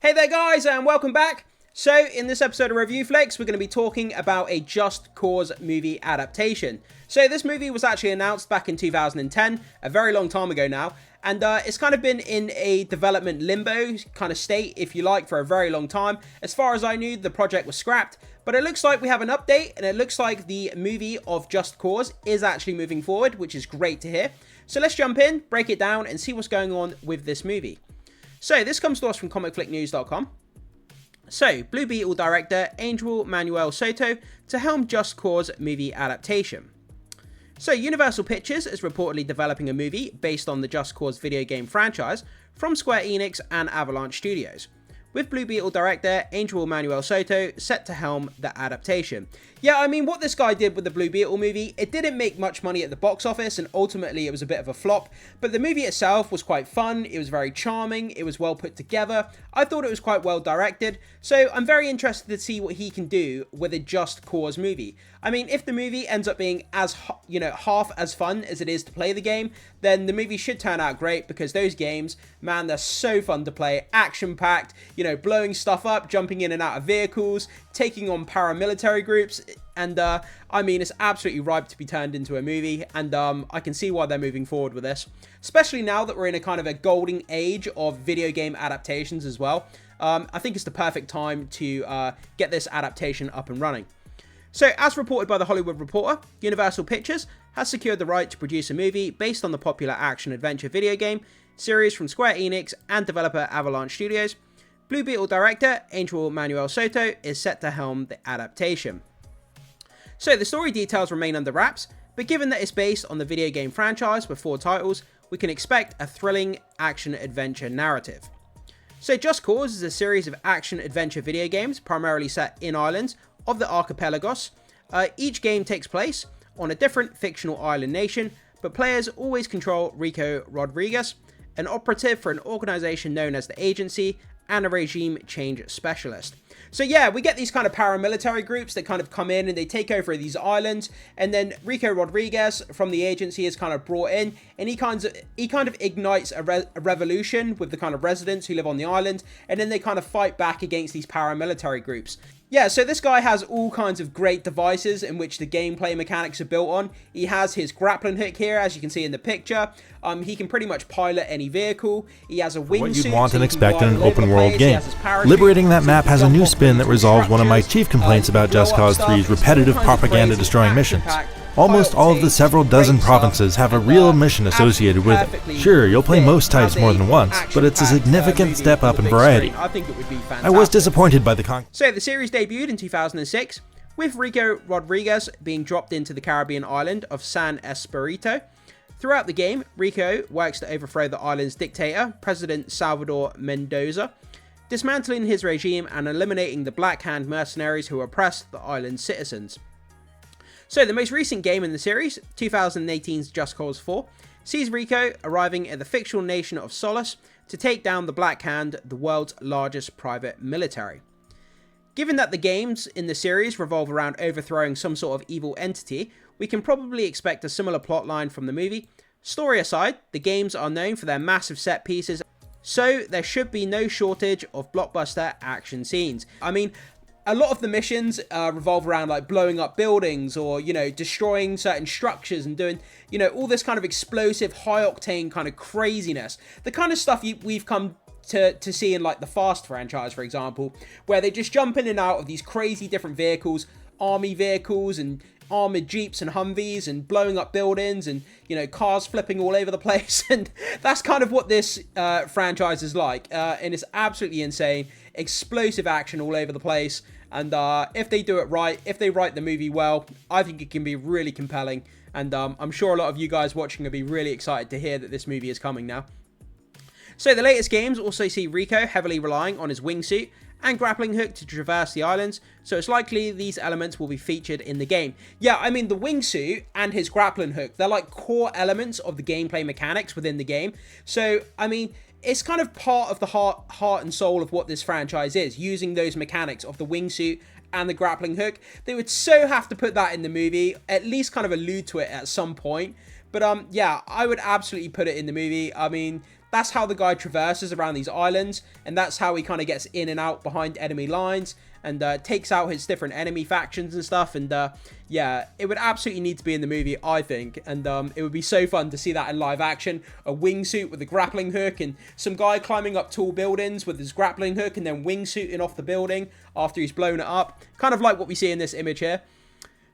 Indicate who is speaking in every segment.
Speaker 1: Hey there guys, and welcome back. So in this episode of Review Flicks, we're going to be talking about a Just Cause movie adaptation. So this movie was actually announced back in 2010, a very long time ago now, and it's kind of been in a development limbo kind of state, if you like, for a very long time. As far as I knew, the project was scrapped, but it looks like we have an update, and it looks like the movie of Just Cause is actually moving forward, which is great to hear. So let's jump in, break it down, and see what's going on with this movie. So this comes to us from comicflicknews.com. So, Blue Beetle director Angel Manuel Soto to helm Just Cause movie adaptation. So, Universal Pictures is reportedly developing a movie based on the Just Cause video game franchise from Square Enix and Avalanche Studios, with Blue Beetle director Angel Manuel Soto set to helm the adaptation. Yeah, I mean, what this guy did with the Blue Beetle movie, it didn't make much money at the box office, and ultimately it was a bit of a flop, but the movie itself was quite fun, it was very charming, it was well put together, I thought it was quite well directed, so I'm very interested to see what he can do with a Just Cause movie. I mean, if the movie ends up being as, half as fun as it is to play the game, then the movie should turn out great, because those games, man, they're so fun to play, action-packed, blowing stuff up, jumping in and out of vehicles, taking on paramilitary groups, and I mean, it's absolutely ripe to be turned into a movie, and I can see why they're moving forward with this, especially now that we're in a kind of a golden age of video game adaptations as well. I think it's the perfect time to get this adaptation up and running. So, as reported by The Hollywood Reporter, Universal Pictures has secured the right to produce a movie based on the popular action-adventure video game series from Square Enix and developer Avalanche Studios. Blue Beetle director Angel Manuel Soto is set to helm the adaptation. So the story details remain under wraps, but given that it's based on the video game franchise with 4 titles, we can expect a thrilling action-adventure narrative. So Just Cause is a series of action-adventure video games primarily set in islands of the archipelagos. Each game takes place on a different fictional island nation, but players always control Rico Rodriguez, an operative for an organization known as the Agency, and a regime change specialist. So yeah, we get these kind of paramilitary groups that kind of come in and they take over these islands, and then Rico Rodriguez from the Agency is kind of brought in, and he kind of ignites a revolution with the kind of residents who live on the island, and then they kind of fight back against these paramilitary groups. Yeah, so this guy has all kinds of great devices in which the gameplay mechanics are built on. He has his grappling hook here, as you can see in the picture. He can pretty much pilot any vehicle. He has a wingsuit.
Speaker 2: What you'd want and expect in an open world game. Liberating that map has a new spin that resolves one of my chief complaints about Just Cause 3's repetitive propaganda-destroying missions. Almost all of the several dozen provinces have a real mission associated with it. Sure, you'll play most types more than once, but it's a significant step up in variety. I was disappointed by the
Speaker 1: So the series debuted in 2006, with Rico Rodriguez being dropped into the Caribbean island of San Espirito. Throughout the game, Rico works to overthrow the island's dictator, President Salvador Mendoza, dismantling his regime and eliminating the Black Hand mercenaries who oppress the island's citizens. So the most recent game in the series, 2018's Just Cause 4, sees Rico arriving at the fictional nation of Solace to take down the Black Hand, the world's largest private military. Given that the games in the series revolve around overthrowing some sort of evil entity, we can probably expect a similar plotline from the movie. Story aside, the games are known for their massive set pieces, so there should be no shortage of blockbuster action scenes. I mean, a lot of the missions revolve around like blowing up buildings or, destroying certain structures and doing, all this kind of explosive, high-octane kind of craziness. The kind of stuff we've come to see in like the Fast franchise, for example, where they just jump in and out of these crazy different vehicles, army vehicles and armored jeeps and Humvees, and blowing up buildings and, cars flipping all over the place. And that's kind of what this franchise is like. And it's absolutely insane. Explosive action all over the place. And if they do it right, if they write the movie well, I think it can be really compelling. And I'm sure a lot of you guys watching will be really excited to hear that this movie is coming now. So the latest games also see Rico heavily relying on his wingsuit and grappling hook to traverse the islands, so it's likely these elements will be featured in the game. Yeah, I mean, the wingsuit and his grappling hook, they're like core elements of the gameplay mechanics within the game. So, I mean, it's kind of part of the heart and soul of what this franchise is, using those mechanics of the wingsuit and the grappling hook. They would so have to put that in the movie, at least kind of allude to it at some point. But yeah, I would absolutely put it in the movie. I mean, that's how the guy traverses around these islands, and that's how he kind of gets in and out behind enemy lines, and takes out his different enemy factions and stuff. And yeah, it would absolutely need to be in the movie, I think, and it would be so fun to see that in live action. A wingsuit with a grappling hook, and some guy climbing up tall buildings with his grappling hook and then wingsuiting off the building after he's blown it up, kind of like what we see in this image here.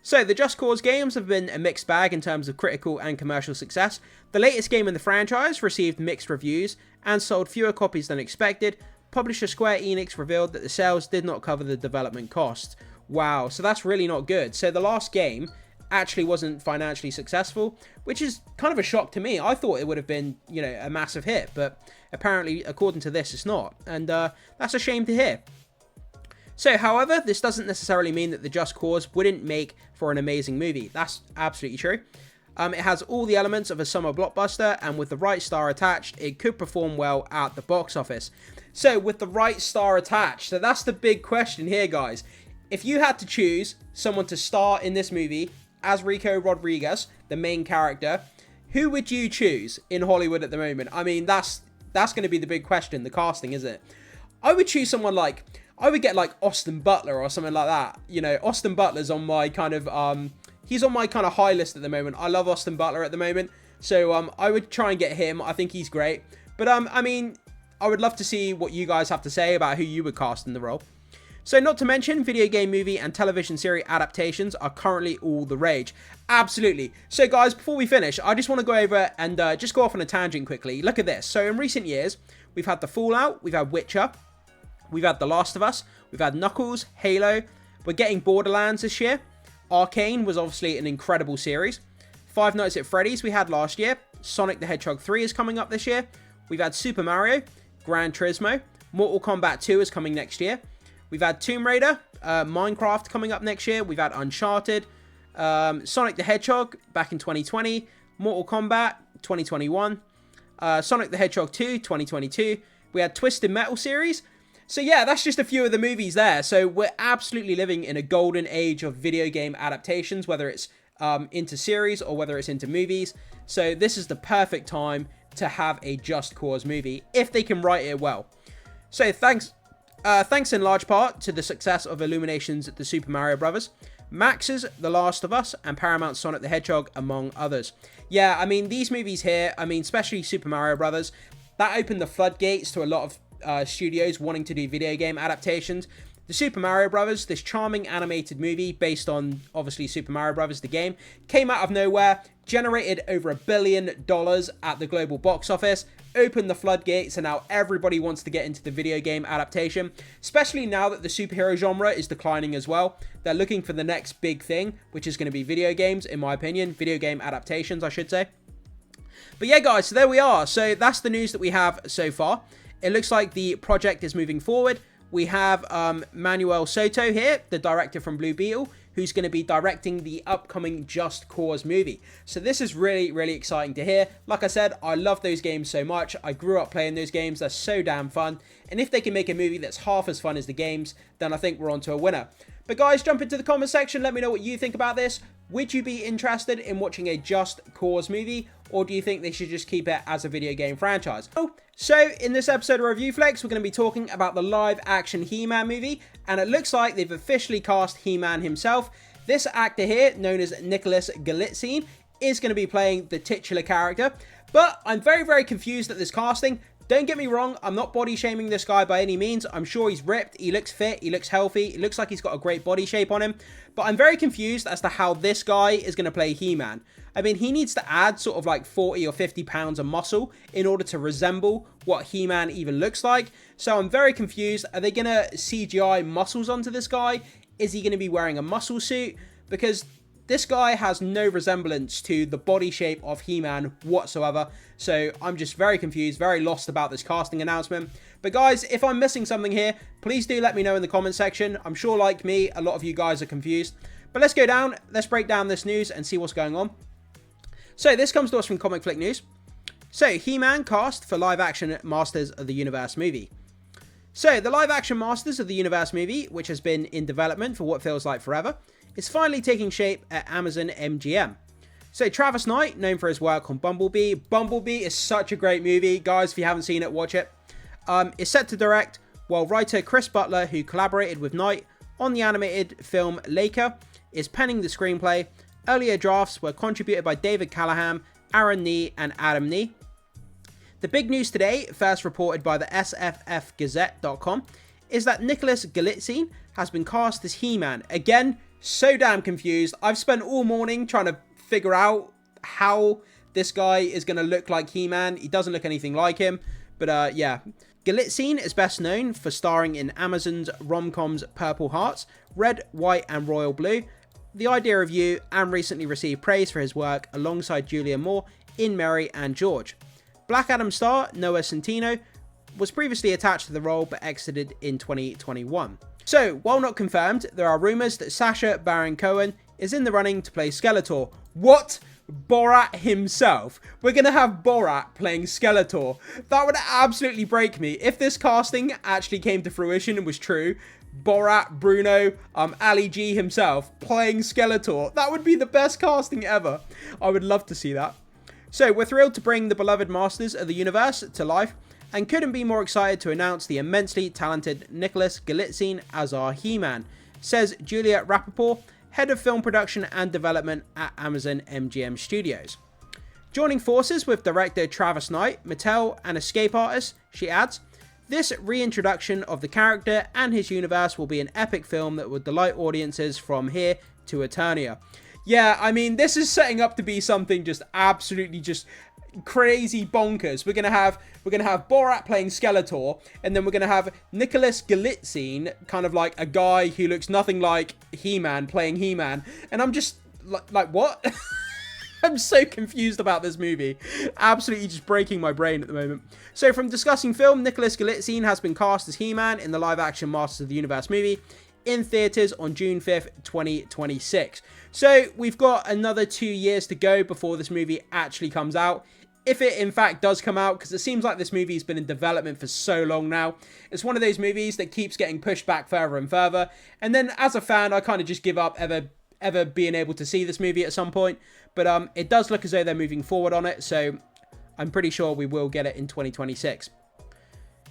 Speaker 1: So, the Just Cause games have been a mixed bag in terms of critical and commercial success. The latest game in the franchise received mixed reviews and sold fewer copies than expected. Publisher Square Enix revealed that the sales did not cover the development costs. Wow, so that's really not good. So the last game actually wasn't financially successful, which is kind of a shock to me. I thought it would have been, you know, a massive hit, but apparently, according to this, it's not. And that's a shame to hear. So, however, this doesn't necessarily mean that the Just Cause wouldn't make for an amazing movie. That's absolutely true. It has all the elements of a summer blockbuster, and with the right star attached, it could perform well at the box office. So, with the right star attached, so that's the big question here, guys. If you had to choose someone to star in this movie as Rico Rodriguez, the main character, who would you choose in Hollywood at the moment? I mean, that's going to be the big question, the casting, isn't it? I would choose someone like, I would get like Austin Butler or something like that. You know, Austin Butler's on my kind of, he's on my kind of high list at the moment. I love Austin Butler at the moment. So, I would try and get him. I think he's great. But, I mean, I would love to see what you guys have to say about who you would cast in the role. So, not to mention, video game, movie, and television series adaptations are currently all the rage. Absolutely. So, guys, before we finish, I just want to go over and just go off on a tangent quickly. Look at this. So, in recent years, we've had The Fallout, we've had Witcher, we've had The Last of Us, we've had Knuckles, Halo, we're getting Borderlands this year. Arcane was obviously an incredible series. Five Nights at Freddy's we had last year. Sonic the Hedgehog 3 is coming up this year. We've had Super Mario, Gran Turismo, Mortal Kombat 2 is coming next year. We've had Tomb Raider, Minecraft coming up next year. We've had Uncharted, Sonic the Hedgehog back in 2020, Mortal Kombat 2021, Sonic the Hedgehog 2 2022. We had Twisted Metal series. So yeah, that's just a few of the movies there. So we're absolutely living in a golden age of video game adaptations, whether it's into series or whether it's into movies. So this is the perfect time to have a Just Cause movie if they can write it well. So thanks in large part to the success of Illumination's The Super Mario Bros., Max's The Last of Us, and Paramount's Sonic the Hedgehog, among others. Yeah, I mean, these movies here, I mean, especially Super Mario Bros., that opened the floodgates to a lot of studios wanting to do video game adaptations. The Super Mario Bros., this charming animated movie based on, obviously, Super Mario Bros., the game, came out of nowhere, generated over $1 billion at the global box office, opened the floodgates, and now everybody wants to get into the video game adaptation, especially now that the superhero genre is declining as well. They're looking for the next big thing, which is going to be video games, in my opinion. Video game adaptations, I should say. But yeah, guys, so there we are. So that's the news that we have so far. It looks like the project is moving forward. We have Manuel Soto here, the director from Blue Beetle, who's going to be directing the upcoming Just Cause movie. So this is really, really exciting to hear. Like I said, I love those games so much. I grew up playing those games. They're so damn fun. And if they can make a movie that's half as fun as the games, then I think we're on to a winner. But guys, jump into the comment section. Let me know what you think about this. Would you be interested in watching a Just Cause movie, or do you think they should just keep it as a video game franchise? So in this episode of Review Flex, we're going to be talking about the live action He-Man movie, and it looks like they've officially cast He-Man himself. This actor here, known as Nicholas Galitzine, is going to be playing the titular character, but I'm very, very confused at this casting. Don't get me wrong, I'm not body shaming this guy by any means. I'm sure he's ripped, he looks fit, he looks healthy, it looks like he's got a great body shape on him. But I'm very confused as to how this guy is going to play He-Man. I mean, he needs to add sort of like 40 or 50 pounds of muscle in order to resemble what He-Man even looks like. So I'm very confused. Are they going to CGI muscles onto this guy? Is he going to be wearing a muscle suit? Because this guy has no resemblance to the body shape of He-Man whatsoever. So I'm just very confused, very lost about this casting announcement. But guys, if I'm missing something here, please do let me know in the comment section. I'm sure, like me, a lot of you guys are confused. But let's go down, let's break down this news and see what's going on. So this comes to us from Comic Flick News. So He-Man cast for live action Masters of the Universe movie. So the live action Masters of the Universe movie, which has been in development for what feels like forever, is finally taking shape at Amazon MGM. So Travis Knight, known for his work on Bumblebee. Bumblebee is such a great movie. Guys, if you haven't seen it, watch it. Is set to direct, while writer Chris Butler, who collaborated with Knight on the animated film Laker, is penning the screenplay. Earlier drafts were contributed by David Callahan, Aaron Nee, and Adam Nee. The big news today, first reported by the sffgazette.com, is that Nicholas Galitzine has been cast as He-Man. Again, so damn confused. I've spent all morning trying to figure out how this guy is going to look like He-Man. He doesn't look anything like him, but yeah. Galitzine is best known for starring in Amazon's rom-coms Purple Hearts, Red, White and Royal Blue, The Idea of You, and recently received praise for his work alongside Julia Moore in Mary and George. Black Adam star Noah Centineo was previously attached to the role but exited in 2021. So, while not confirmed, there are rumours that Sacha Baron Cohen is in the running to play Skeletor. What? Borat himself? We're going to have Borat playing Skeletor. That would absolutely break me. If this casting actually came to fruition and was true, Borat, Bruno, Ali G himself playing Skeletor, that would be the best casting ever. I would love to see that. So, we're thrilled to bring the beloved Masters of the Universe to life, and couldn't be more excited to announce the immensely talented Nicholas Galitzine as our He-Man, says Julia Rappaport, head of film production and development at Amazon MGM Studios. Joining forces with director Travis Knight, Mattel, and escape artist, she adds, this reintroduction of the character and his universe will be an epic film that will delight audiences from here to Eternia. Yeah, I mean, this is setting up to be something just absolutely just crazy bonkers. We're gonna have Borat playing Skeletor, and then we're gonna have Nicholas Galitzine, kind of like a guy who looks nothing like He-Man, playing He-Man, and I'm just like what? I'm so confused about this movie. Absolutely just breaking my brain at the moment. So from discussing film, Nicholas Galitzine has been cast as He-Man in the live-action Masters of the Universe movie in theaters on June 5th, 2026. So we've got another 2 years to go before this movie actually comes out. If it in fact does come out, because it seems like this movie has been in development for so long now. It's one of those movies that keeps getting pushed back further and further. And then as a fan, I kind of just give up ever being able to see this movie at some point. But it does look as though they're moving forward on it. So I'm pretty sure we will get it in 2026.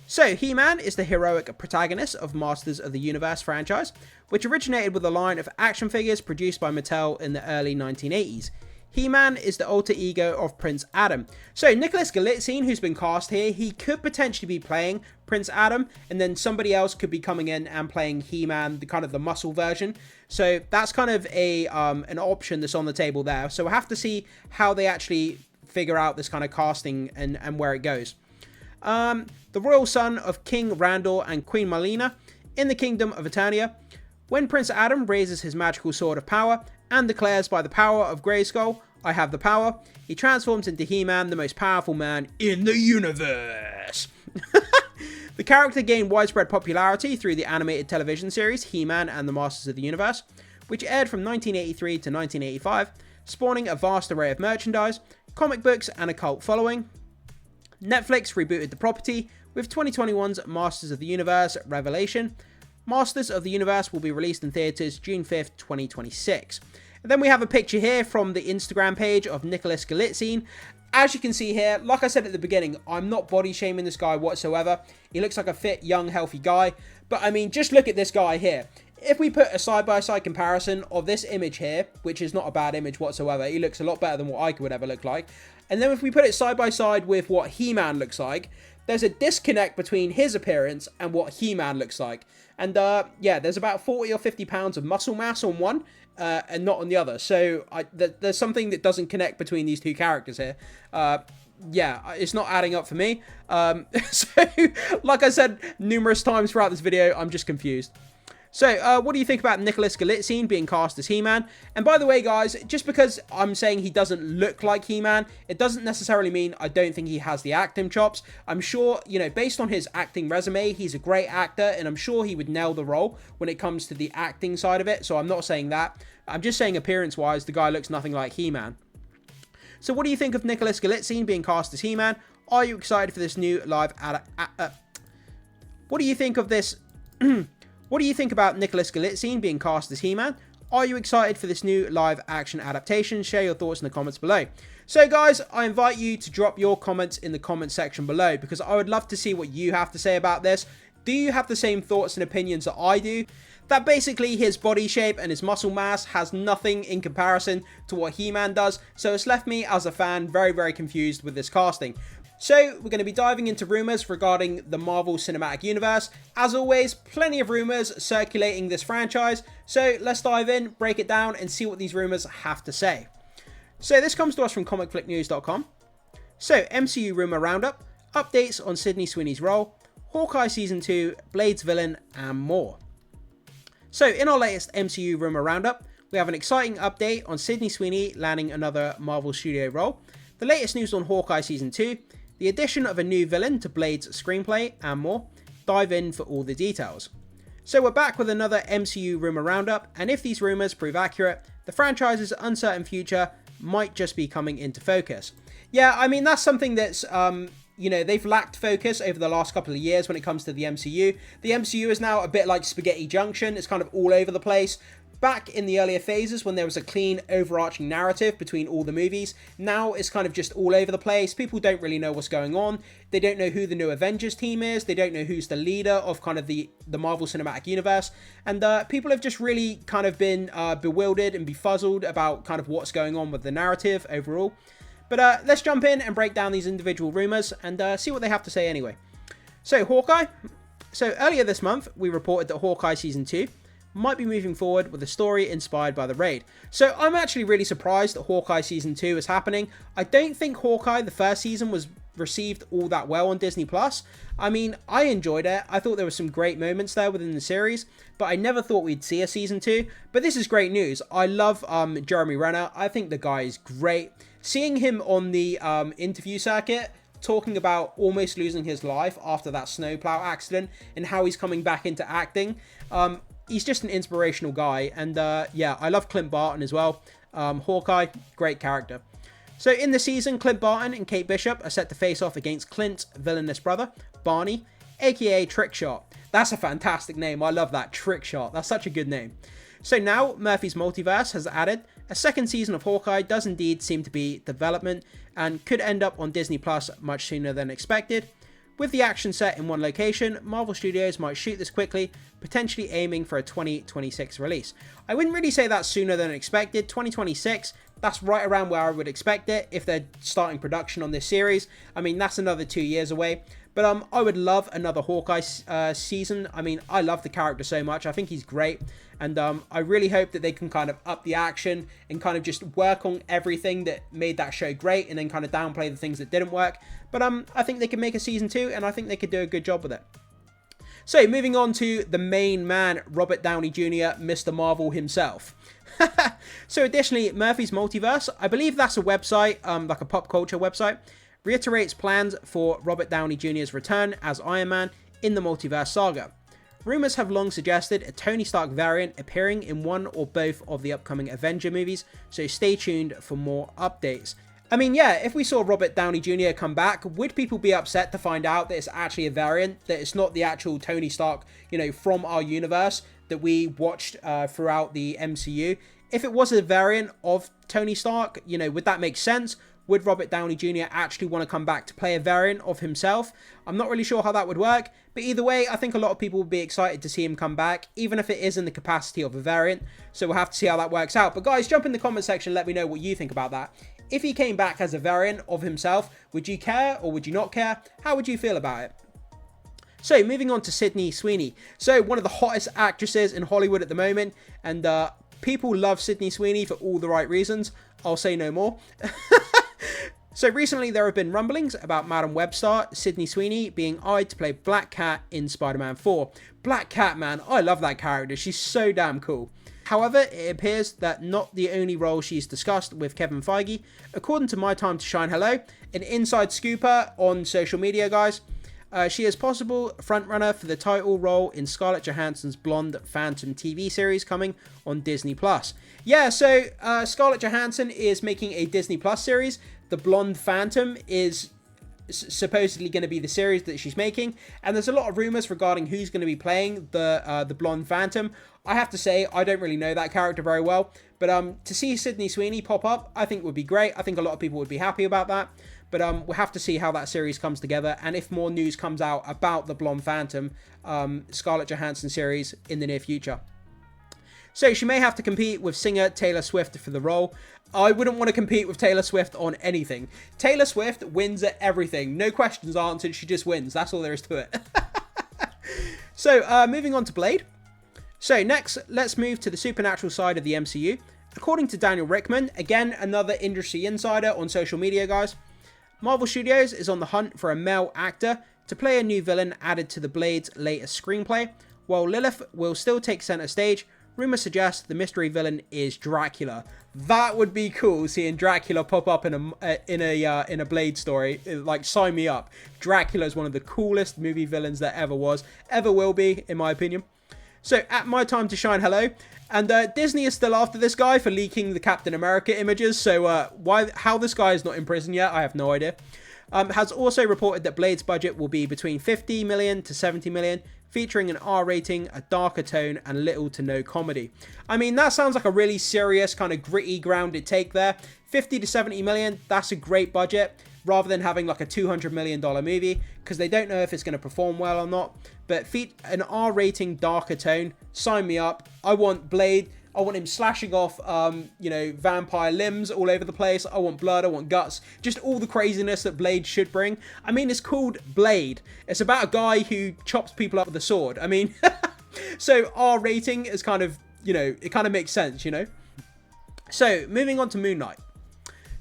Speaker 1: So, He-Man is the heroic protagonist of Masters of the Universe franchise, which originated with a line of action figures produced by Mattel in the early 1980s. He-Man is the alter ego of Prince Adam. So, Nicholas Galitzine, who's been cast here, he could potentially be playing Prince Adam, and then somebody else could be coming in and playing He-Man, the kind of the muscle version. So, that's kind of a an option that's on the table there. So, we'll have to see how they actually figure out this kind of casting and where it goes. The royal son of King Randor and Queen Marlena in the Kingdom of Eternia. When Prince Adam raises his magical sword of power and declares, by the power of Grayskull, I have the power, he transforms into He-Man, the most powerful man in the universe. The character gained widespread popularity through the animated television series He-Man and the Masters of the Universe, which aired from 1983 to 1985, spawning a vast array of merchandise, comic books, and a cult following. Netflix rebooted the property with 2021's Masters of the Universe Revelation. Masters of the Universe will be released in theaters June 5th, 2026. And then we have a picture here from the Instagram page of Nicholas Galitzine. As you can see here, like I said at the beginning, I'm not body shaming this guy whatsoever. He looks like a fit, young, healthy guy. But I mean, just look at this guy here. If we put a side-by-side comparison of this image here, which is not a bad image whatsoever, he looks a lot better than what I would ever look like. And then if we put it side-by-side with what He-Man looks like, there's a disconnect between his appearance and what He-Man looks like. And yeah, there's about 40 or 50 pounds of muscle mass on one and not on the other. So there's something that doesn't connect between these two characters here. Yeah, it's not adding up for me. So, like I said numerous times throughout this video, I'm just confused. So, what do you think about Nicholas Galitzine being cast as He-Man? And by the way, guys, just because I'm saying he doesn't look like He-Man, it doesn't necessarily mean I don't think he has the acting chops. I'm sure, you know, based on his acting resume, he's a great actor, and I'm sure he would nail the role when it comes to the acting side of it. So I'm not saying that. I'm just saying appearance-wise, the guy looks nothing like He-Man. So what do you think of Nicholas Galitzine being cast as He-Man? Are you excited for this new live what do you think of this... What do you think about Nicholas Galitzine being cast as He-Man? Are you excited for this new live action adaptation? Share your thoughts in the comments below. So guys, I invite you to drop your comments in the comment section below, because I would love to see what you have to say about this. Do you have the same thoughts and opinions that I do? That basically his body shape and his muscle mass has nothing in comparison to what He-Man does, so it's left me as a fan very, very confused with this casting. So we're going to be diving into rumours regarding the Marvel Cinematic Universe. As always, plenty of rumours circulating this franchise, so let's dive in, break it down, and see what these rumours have to say. So this comes to us from comicflicknews.com. So MCU Rumour Roundup, updates on Sydney Sweeney's role, Hawkeye Season 2, Blade's villain, and more. So in our latest MCU Rumour Roundup, we have an exciting update on Sydney Sweeney landing another Marvel Studio role, the latest news on Hawkeye Season 2, the addition of a new villain to Blade's screenplay, and more. Dive in for all the details. So we're back with another MCU Rumour Roundup, and if these rumours prove accurate, the franchise's uncertain future might just be coming into focus. Yeah, I mean, that's something that's, they've lacked focus over the last couple of years when it comes to the MCU. The MCU is now a bit like Spaghetti Junction. It's kind of all over the place. Back in the earlier phases when there was a clean overarching narrative between all the movies, now it's kind of just all over the place. People don't really know what's going on. They don't know who the new Avengers team is. They don't know who's the leader of kind of the Marvel Cinematic Universe. And people have just really kind of been bewildered and befuzzled about kind of what's going on with the narrative overall. But let's jump in and break down these individual rumours and see what they have to say anyway. So Hawkeye. So earlier this month, we reported that Hawkeye Season 2 might be moving forward with a story inspired by the raid. So I'm actually really surprised that Hawkeye Season 2 is happening. I don't think Hawkeye, the first season, was received all that well on Disney+. I mean, I enjoyed it. I thought there were some great moments there within the series, but I never thought we'd see a Season 2. But this is great news. I love Jeremy Renner. I think the guy is great. Seeing him on the interview circuit, talking about almost losing his life after that snowplow accident and how he's coming back into acting, he's just an inspirational guy. And yeah, I love Clint Barton as well. Hawkeye, great character. So in the season, Clint Barton and Kate Bishop are set to face off against Clint's villainous brother, Barney, aka Trickshot. That's a fantastic name. I love that, Trickshot. That's such a good name. So now Murphy's Multiverse has added a second season of Hawkeye does indeed seem to be development and could end up on Disney Plus much sooner than expected. With the action set in one location, Marvel Studios might shoot this quickly, potentially aiming for a 2026 release. I wouldn't really say that's sooner than expected. 2026, that's right around where I would expect it if they're starting production on this series. I mean, that's another 2 years away. But I would love another Hawkeye season. I mean, I love the character so much. I think he's great. And I really hope that they can kind of up the action and kind of just work on everything that made that show great and then kind of downplay the things that didn't work. But I think they can make a season 2 and I think they could do a good job with it. So moving on to the main man, Robert Downey Jr., Mr. Marvel himself. So additionally, Murphy's Multiverse, I believe that's a website, like a pop culture website, reiterates plans for Robert Downey Jr.'s return as Iron Man in the Multiverse saga. Rumours have long suggested a Tony Stark variant appearing in one or both of the upcoming Avenger movies, so stay tuned for more updates. I mean, yeah, if we saw Robert Downey Jr. come back, would people be upset to find out that it's actually a variant, that it's not the actual Tony Stark, from our universe that we watched throughout the MCU? If it was a variant of Tony Stark, would that make sense? Would Robert Downey Jr. actually want to come back to play a variant of himself? I'm not really sure how that would work, but either way, I think a lot of people would be excited to see him come back, even if it is in the capacity of a variant, so we'll have to see how that works out. But guys, jump in the comment section and let me know what you think about that. If he came back as a variant of himself, would you care or would you not care? How would you feel about it? So moving on to Sydney Sweeney. So one of the hottest actresses in Hollywood at the moment, and people love Sydney Sweeney for all the right reasons. I'll say no more. So recently there have been rumblings about Madam Web star Sydney Sweeney being eyed to play Black Cat in Spider-Man 4. Black Cat, man, I love that character. She's so damn cool. However, it appears that not the only role she's discussed with Kevin Feige. According to My Time to Shine Hello, an inside scooper on social media, guys, she is possible frontrunner for the title role in Scarlett Johansson's Blonde Phantom TV series coming on Disney+. Yeah, so Scarlett Johansson is making a Disney Plus series. The Blonde Phantom is supposedly going to be the series that she's making, and there's a lot of rumors regarding who's going to be playing the blonde Phantom. I have to say, I don't really know that character very well, but to see Sydney Sweeney pop up, I think would be great. I think a lot of people would be happy about that. But we'll have to see how that series comes together, and if more news comes out about the blonde Phantom Scarlett Johansson series in the near future. So she may have to compete with singer Taylor Swift for the role. I wouldn't want to compete with Taylor Swift on anything. Taylor Swift wins at everything. No questions answered. She just wins. That's all there is to it. So moving on to Blade. So next, let's move to the supernatural side of the MCU. According to Daniel Rickman, again, another industry insider on social media, guys, Marvel Studios is on the hunt for a male actor to play a new villain added to the Blade's latest screenplay. While Lilith will still take center stage, rumors suggest the mystery villain is Dracula. That would be cool, seeing Dracula pop up in a Blade story. Like, sign me up. Dracula is one of the coolest movie villains that ever was, ever will be, in my opinion. So, at my time to shine, hello. And Disney is still after this guy for leaking the Captain America images. So, how this guy is not in prison yet, I have no idea. Has also reported that Blade's budget will be between 50 million to 70 million, featuring an R rating, a darker tone, and little to no comedy. I mean, that sounds like a really serious, kind of gritty, grounded take there. 50 to 70 million, that's a great budget, rather than having like a $200 million movie, because they don't know if it's going to perform well or not. But an R rating, darker tone, sign me up. I want Blade. I want him slashing off, vampire limbs all over the place. I want blood. I want guts. Just all the craziness that Blade should bring. I mean, it's called Blade. It's about a guy who chops people up with a sword. I mean, so R rating is kind of, it kind of makes sense, So, moving on to Moon Knight.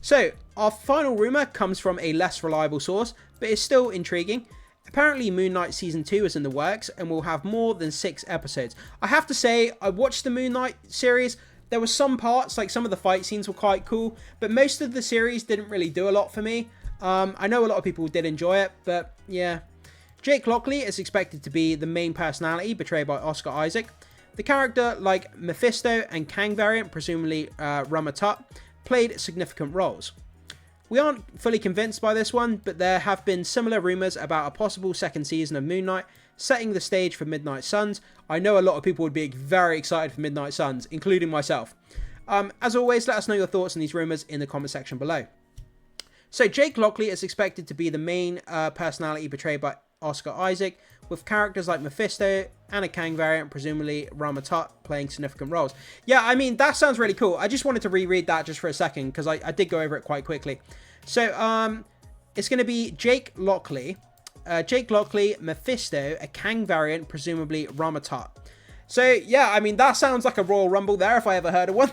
Speaker 1: So, our final rumor comes from a less reliable source, but is still intriguing. Apparently, Moon Knight Season 2 is in the works and will have more than 6 episodes. I have to say, I watched the Moon Knight series. There were some parts, like some of the fight scenes were quite cool, but most of the series didn't really do a lot for me. I know a lot of people did enjoy it, but yeah. Jake Lockley is expected to be the main personality, portrayed by Oscar Isaac. The character, like Mephisto and Kang variant, presumably Rama Tut, played significant roles. We aren't fully convinced by this one, but there have been similar rumours about a possible second season of Moon Knight, setting the stage for Midnight Suns. I know a lot of people would be very excited for Midnight Suns, including myself. As always, let us know your thoughts on these rumours in the comment section below. So Jake Lockley is expected to be the main personality portrayed by Oscar Isaac, with characters like Mephisto and a Kang variant, presumably Rama Tut, playing significant roles. Yeah, I mean, that sounds really cool. I just wanted to reread that just for a second, because I did go over it quite quickly. So, it's going to be Jake Lockley, Mephisto, a Kang variant, presumably Rama Tut. So, yeah, I mean, that sounds like a Royal Rumble there, if I ever heard of one.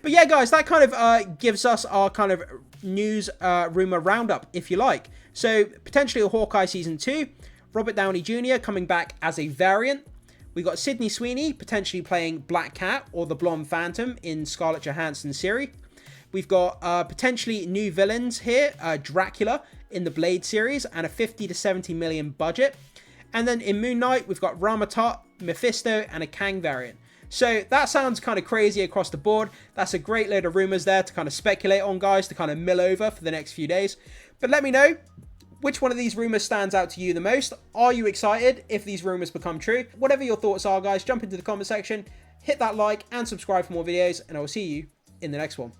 Speaker 1: But yeah, guys, that kind of gives us our kind of news rumor roundup, if you like. So, potentially a Hawkeye Season 2, Robert Downey Jr. coming back as a variant. We got Sydney Sweeney potentially playing Black Cat or the Blonde Phantom in Scarlett Johansson's series. We've got potentially new villains here, Dracula in the Blade series, and a 50 to 70 million budget. And then in Moon Knight, we've got Rama Tut, Mephisto, and a Kang variant. So that sounds kind of crazy across the board. That's a great load of rumors there to kind of speculate on, guys, to kind of mill over for the next few days. But let me know, which one of these rumors stands out to you the most? Are you excited if these rumors become true? Whatever your thoughts are, guys, jump into the comment section, hit that like and subscribe for more videos, and I will see you in the next one.